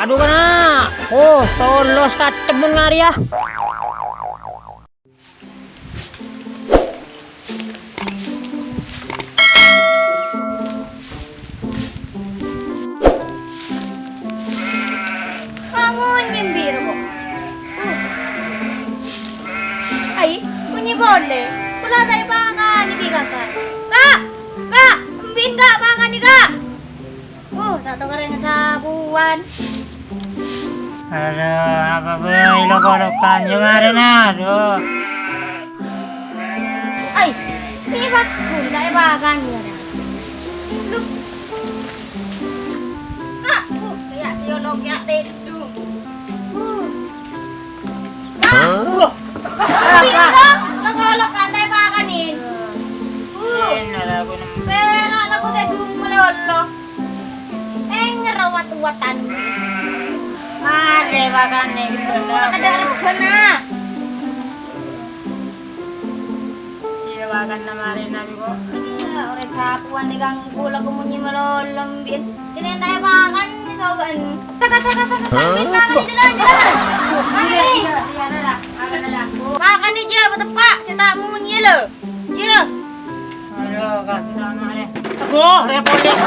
Aduh kena. Oh, tolos kacemun ngari ya. Kamu nyembir kok. Ay, bunyi boleh. Pula tayo pangan ni Bigasa. Kak! Kak! Mbin kak pangan ni kak! Tak tahu keren sabuan. Aduh, apa boy loko-lokan yung ada na. Aduh. Ay, Bigak pun tayo pangan niya na. Look. Kak! Kaya siyolog ya tedung. Kak! Biro! Loko-lokan tayo panganin. Pero anak ko tedung malolo. Ngerawat-watan. Mari makan nih gitu. Ada reban na. Iya makan na mari nabi ko. Orang sapuan ni kang kula kumunyi malolombin. Kini tayo makan ni soban. Taka sabit makan ni jalan. Makan ni. Makan ni je betepak. Saya tak munyi lo. Je. Aduh, kasih sama deh. Aduh, repot deh.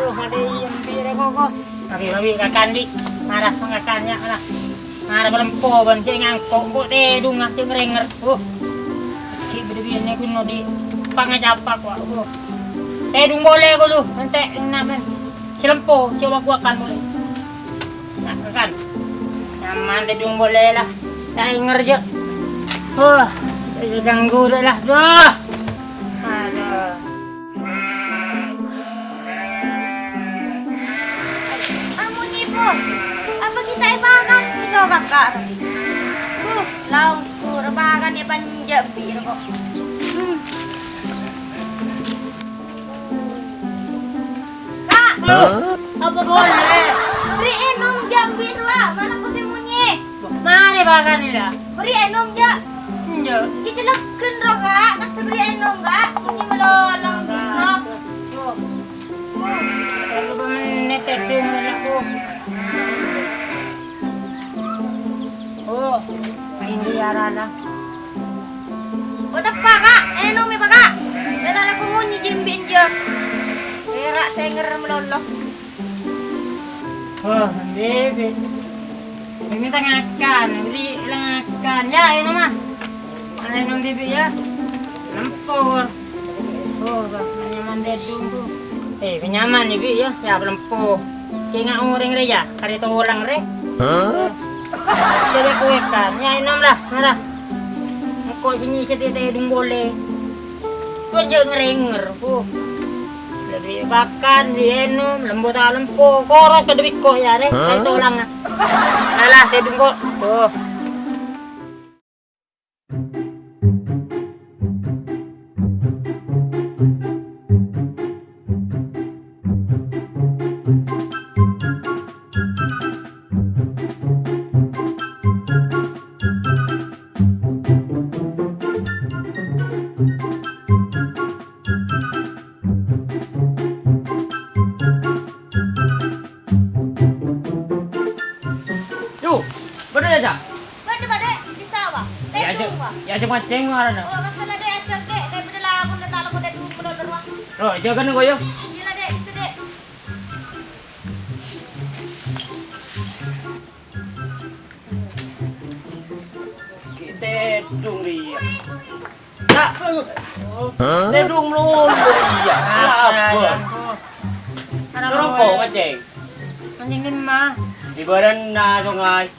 Ada yang bira kok. Babi kakandi. Marah pengakannya lah. Marah belempo ban ceng angkok kok dedung ah ceng renger. Ki bedebine kuno di pangacapak kok. Dedung boleh ko lu. Ente naman. Silempo coba gua kan boleh. Nah, kan. Nyaman dedung boleh lah. Renger je. Ganggu dah lah. Duh. Aduh. Apa kita ibagan isogak kak? Laung rebagan ya panjabi kok. Kak, Apa boleh? beri enom jambi lah. Mana ko si munyi? Mari bagan ni dah. Beri enom ja. Njo. Kita leken ro kak. Nasa beri enom kak. Munyi melolong biro. Kalau bermenit tedung aku. Main liaran lah. Buat apa kak? Enom ya kak? Datang aku munyi jimbin je. Berak senger meloloh. Baby. Ini tangakan, beli lengakan. Ya, ini mah. Mana nom bibi ya? Lempur. Nyaman dedung tu. Kenyaman ni bi ya, ya lempo. Cenga orang re ya, kari to orang re. Jadi kue kan, ya nom lah, mana? Aku sini sedih dedung boleh. Kau jangan renger, lebih bakan di enum lembut lempo koros ke debik ko ya re saya tolong alah dedung kok tuh. Bener aja? Bade di sawah. Tedung pak. Ya cuma ceng marah. Oh masalah dek acak dek. Kayak beda lagun dah tahu kau tedung pulau deruang. Oh jangan gue yo. Iya lah dek, bisa dek. Tedung dia. Tak, tedung lu dia. Apa? Dorong kok ngeceng. Ngecengin mah. Di badan na sungai.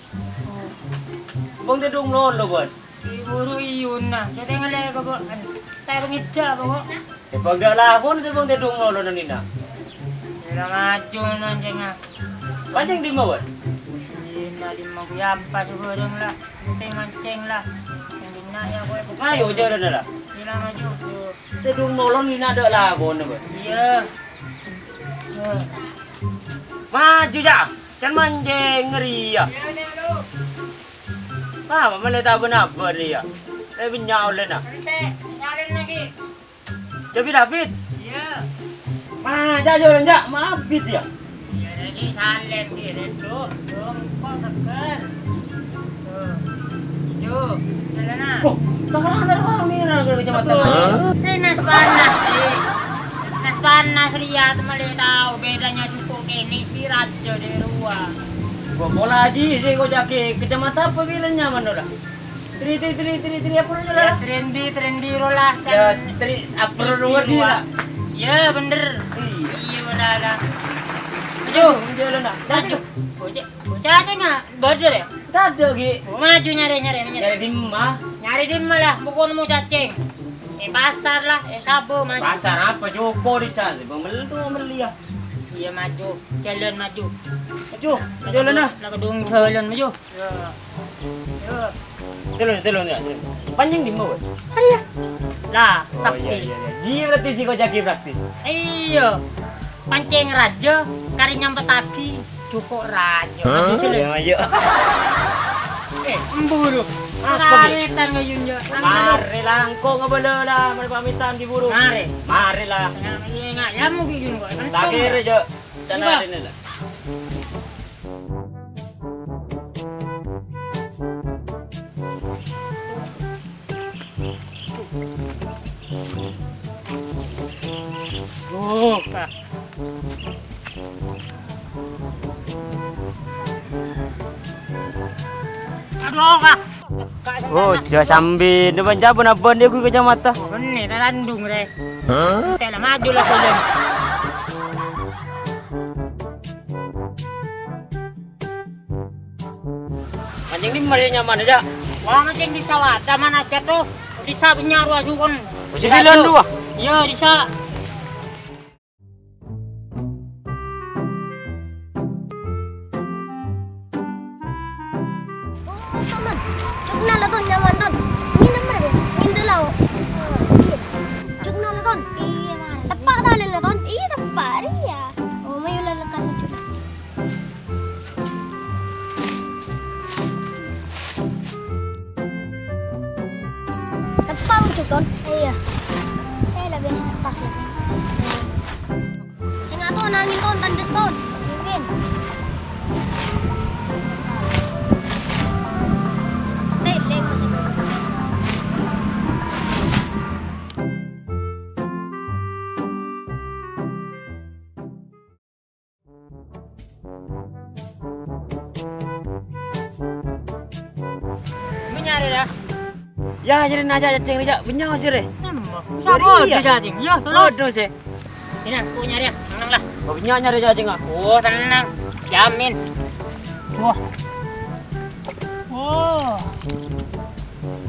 Bang tedung lo buat. Iburu iyun na. Jadi ngalay ko po. Tayo ngidja po. Pag dala ko na bang tedung lo na nina. Sila maju na jenga. Pancing di mo buat. Hindi di mo kuyampa siguro lah. Hindi mancing lah. Hindi na ya ko. Ayo jero na lah. Sila maju. Tedung lo nina ada lago na buat. Iya. Maju ja. Can manjeng ngeri ya. Apa mana tahu apa dia? Tapi nyau lên à? Nyalin lagi. Jadi David? Iya. Mana aja jalan ja, maaf bit ya. Iya Jadi salem dia tuh, dong kok teker. Tuh, jalan ah. Oh, tak rame ke kecamatan. Nas panas deh. Nas panas lihat malah tahu bedanya cukup ini pirajo di luar. Gua pola aja sih kau jaki kecamatan apa bilangnya mana dah? Tri apa Ya lah? trendy rolah. Ya tri apa dia lah? Ya bener. Iya. Iya benar lah. Ayo, jalan dah. Maju. Bocah aja nggak? Badar ya? Tak ada Gi. Maju nyari. Jadi di mah. Nyari di mana lah, bukan mau cacing. Pasar lah, sabo maju. Pasar apa Joko di sana? Pembeli tu pembeli ya. Iya maju, jalan maju. Ayo, jalan dah. Nak dong jalan maju. Jalan ya. Panjang di mana? Hari ya. Lah, Oh iya. Ji berarti sih kau jaki praktis. Iya. Pancing raja, kari nyampe taki, cukup raja. Maju jalan. Ayo. Emburu. Apa Pamitan ngayun ya. Mari lah, kau nggak boleh lah. Mari pamitan di buru. Mari. Mari lah. Enggak, ya mau gigin kok. Lagi rejo. Dan Iba. ada ni lah. Oh, Kak. Aduh, Kak. Oh, jangan sambil depan jabun apa dia ke kecamatan. Benih, tak landung deh. Tak lah maju lah jalan. Anjing ni mari nyaman aja. Wah, macam di sawah, ada mana aja tuh. Di sawah nyaru aja kan. Masih bilang dua. Iya, di sawah. Teman, cukna lah ton nyaman ton. Ini nomor deh. Ini lah. Cukna lah ton. Iya, tepak tau lah ton. Iya tepak ya. Oh, mayu lah lekas cukna. Tepak ucuk ton. Iya. Lebih tepak lebih. Saya nggak tahu nangin ton tandes ton. Mungkin. Masih Ini nyari dah. Ya, jadi naja cacing ni jak. Benyang masih deh. Siapa Iya. di cacing? Ya, Oh, tolong. tu sih. Ini aku nyari ya, tenang lah. Oh, benyang nyari cacing ah. Oh, tenang. Jamin. Wah. Oh.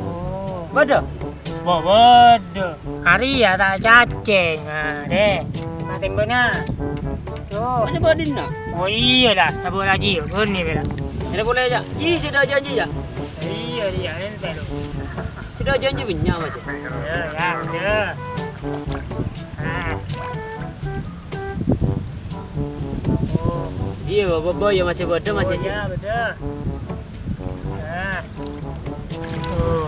Oh. Bada. Wah, waduh. Hari ya tak cacing. Nah, deh. Mati benar. Tuh. Macam badin nak. Oh iya dah, sabar lagi. Ini bela. Jadi boleh aja. Ji sudah janji ya. Iya dia ente lu. Sudah janji benyang masih. Ya, ya, udah. Ah. Oh. Iya, bapak ya masih bada masih. Oh, ya, betul. Nah. Oh.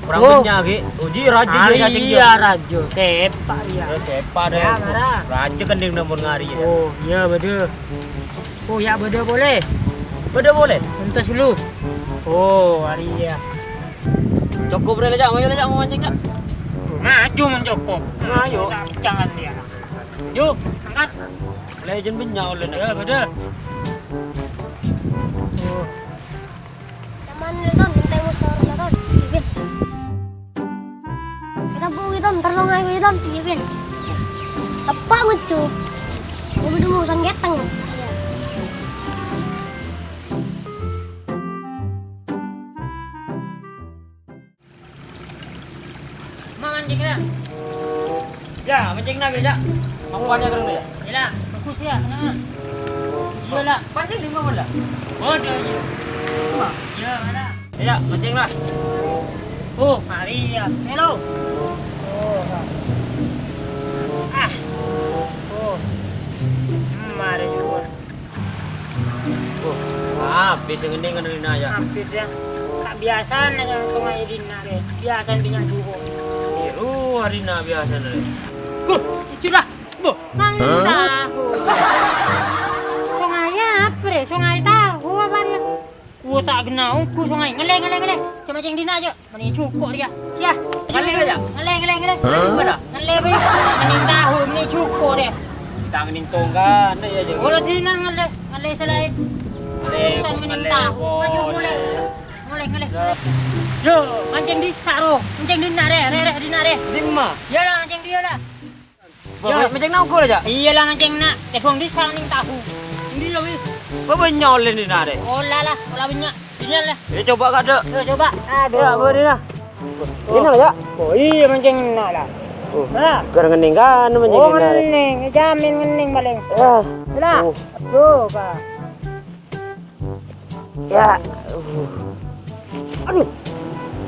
Kurang Oh. benyang lagi. Uji raja je cacing Iya, rajo. Sepak ya. Ya sepa deh. Ya, marah. Raja kan dia nombor ngari ya. Oh, ya betul. Oh, ya betul boleh. Bada boleh. Entas dulu. Oh, hari ya. Cukup boleh aja, mayu aja mau mancing tak? Maju mencokok. Maju. Jangan dia. Yuk, Angkat. legend benyang oleh Ya, betul. Oh. Naman ton, hintay mo sa oras na ton. Ibin. Kita buwi ton, terlong ay buwi ton. Ibin. Tepak mo cuk. Ubi dumusan getang. Iya. Mau mancing dah. Ya, mancing nak aja. Mau aja kerana ya. Yalah, fokus ya. Nah. Iyalah. Pancing di mana lah? Bodoh ya. Ya, mana? Ya, mancing lah. Oh, hari ya. Hello. Oh. Ah. Oh. Mari juga. Oh, habis yang ini kan Rina aja. Hampir ya. Tak biasa nanya tungai dina deh. Biasa dengan juga. Rina biasa deh. Sudah. Bu. Mang tahu. tak kena ungku sungai. Ngeleng. Cuma ceng dina aja. Meni cukup dia. Ya. Ngeleng aja? Ngeleng. Gimana? Ngeleng be. Meni tahu meni cukup dia. Kita ngintung kan, ya aja. Kalau dina ngeleng. Ngeleng selain. Urusan meni tahu. Maju boleh. Ngeleng. Yo, mancing di saro. Mancing dina dina re. Lima. Yalah mancing dia lah. Ya, macam nak ukur aja. Iyalah mancing nak. Tepung di sana ning tahu. Ini lah weh. Apa nyolin ni nak deh? Olah lah, banyak. Ini lah. Coba kat dek. Coba. Aduh. Ya, apa dia nak? Ini lah ya. Oh iya mancing nak lah. Nah. Gara ngening kan macam Oh ngening, jamin ngening paling. Ya. Lah. Tuh kak. Ya. Aduh.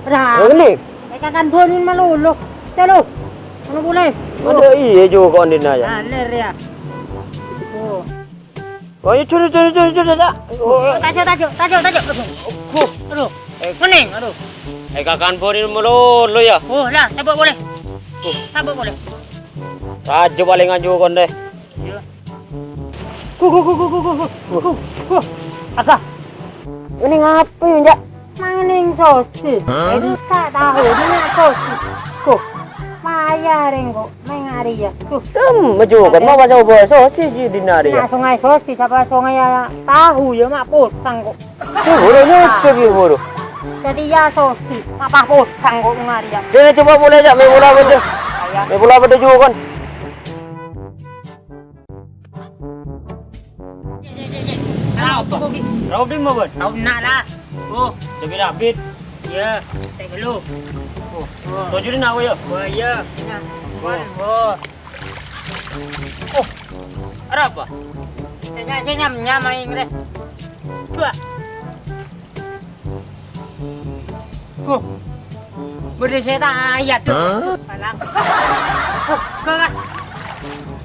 Dah. Ngening. Katakan bonin malulu. Calo. Mana boleh? Ada iya juga kau ni nak ya. Ah, ler ya. Oh. Oh, curi dah. Oh, Tajuk. Aduh. Ngening, aduh. Kakan bonin melulu ya. Oh lah, sabuk boleh. Sabuk boleh. Raja paling aju kon deh. Ya. Ku. Asa. Ini ngapain ya? Mangening sosis. Itu tak tahu ini sosis. Ku. Maya renggo, mengari ya. Tuh. Maju kan mau baca bahasa sih di nari ya. Nah, sungai sosis apa sungai tahu ya mak potang kok. Bodohnya coba bodoh. Jadi ya sosis, apa potang kok ngari ya. Dia coba boleh aja, main bola betul. Main bola betul juga kan. Raup di mana? Tahu nak lah. Oh, Coba David. ya. Tengok dulu. Tujuh di nak ya. Oh, ya. Oh. Ada apa? Senyam main deh. Dua. Berdiri tak ayat tu. Palang. Kau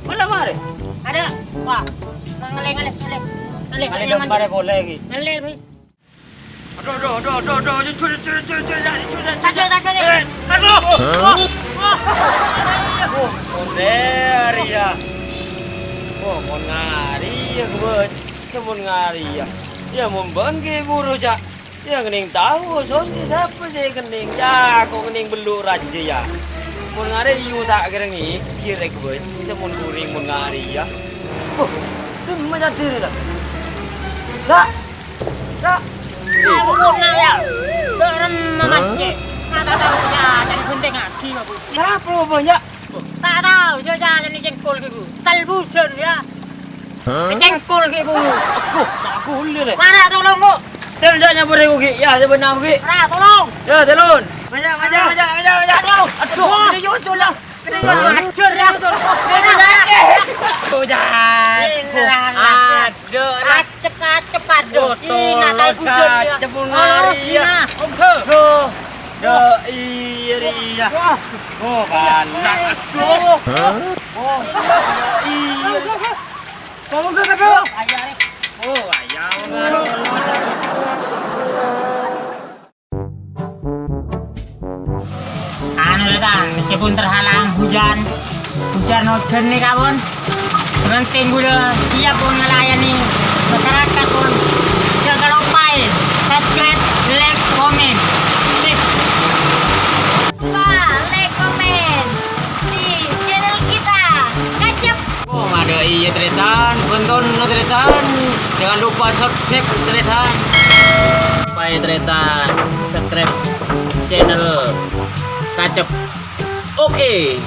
Mana mari? ada. Wah. Ngeleng. Kali lempar boleh lagi. Ngeleng. Aduh, curi. Tajuk. Aduh. Dari ya. Oh, mau ngari ya bos, semua ngari ya. Ya mau bangke buru ja. Ya kening tahu sosis apa sih kening ya, kok kening belur aja ya. Mau ngari yu tak kerengi, kira bos, semua guring mau ngari ya. Oh, itu macam diri dah. Ya. Aku nak ya. Berem memancing. Tak tahu ya, jadi penting aki aku. Kenapa lo banyak? Tak tahu je jadi jengkol ke bu. Talbusan ya. Jengkol ke bu. Aku boleh deh. Mana tolong bu? Tendanya boleh ugi, ya sebenar ugi. Mana tolong? Ya, telun. Majak. Aduh, ini jujur lah. Acur ya. Hujan. Aduh, Cepat dong. Ina talbusan dia. Cepung ngari ya. Tuh. Iya. Oh, panas. Aduh. Oh, iya. Kamu ke kedua? Ayah ni. Oh, ayam. Anu dah, meskipun terhalang hujan hujan ni kawan. Sementing gula siap pun melayani masyarakat pun. Jangan lupa subscribe, like, komen. Like, komen di channel kita. Kacep. Oh, ada iya tretan, tonton tretan. Jangan lupa subscribe tretan. Supaya tretan subscribe channel Kacep. Oke.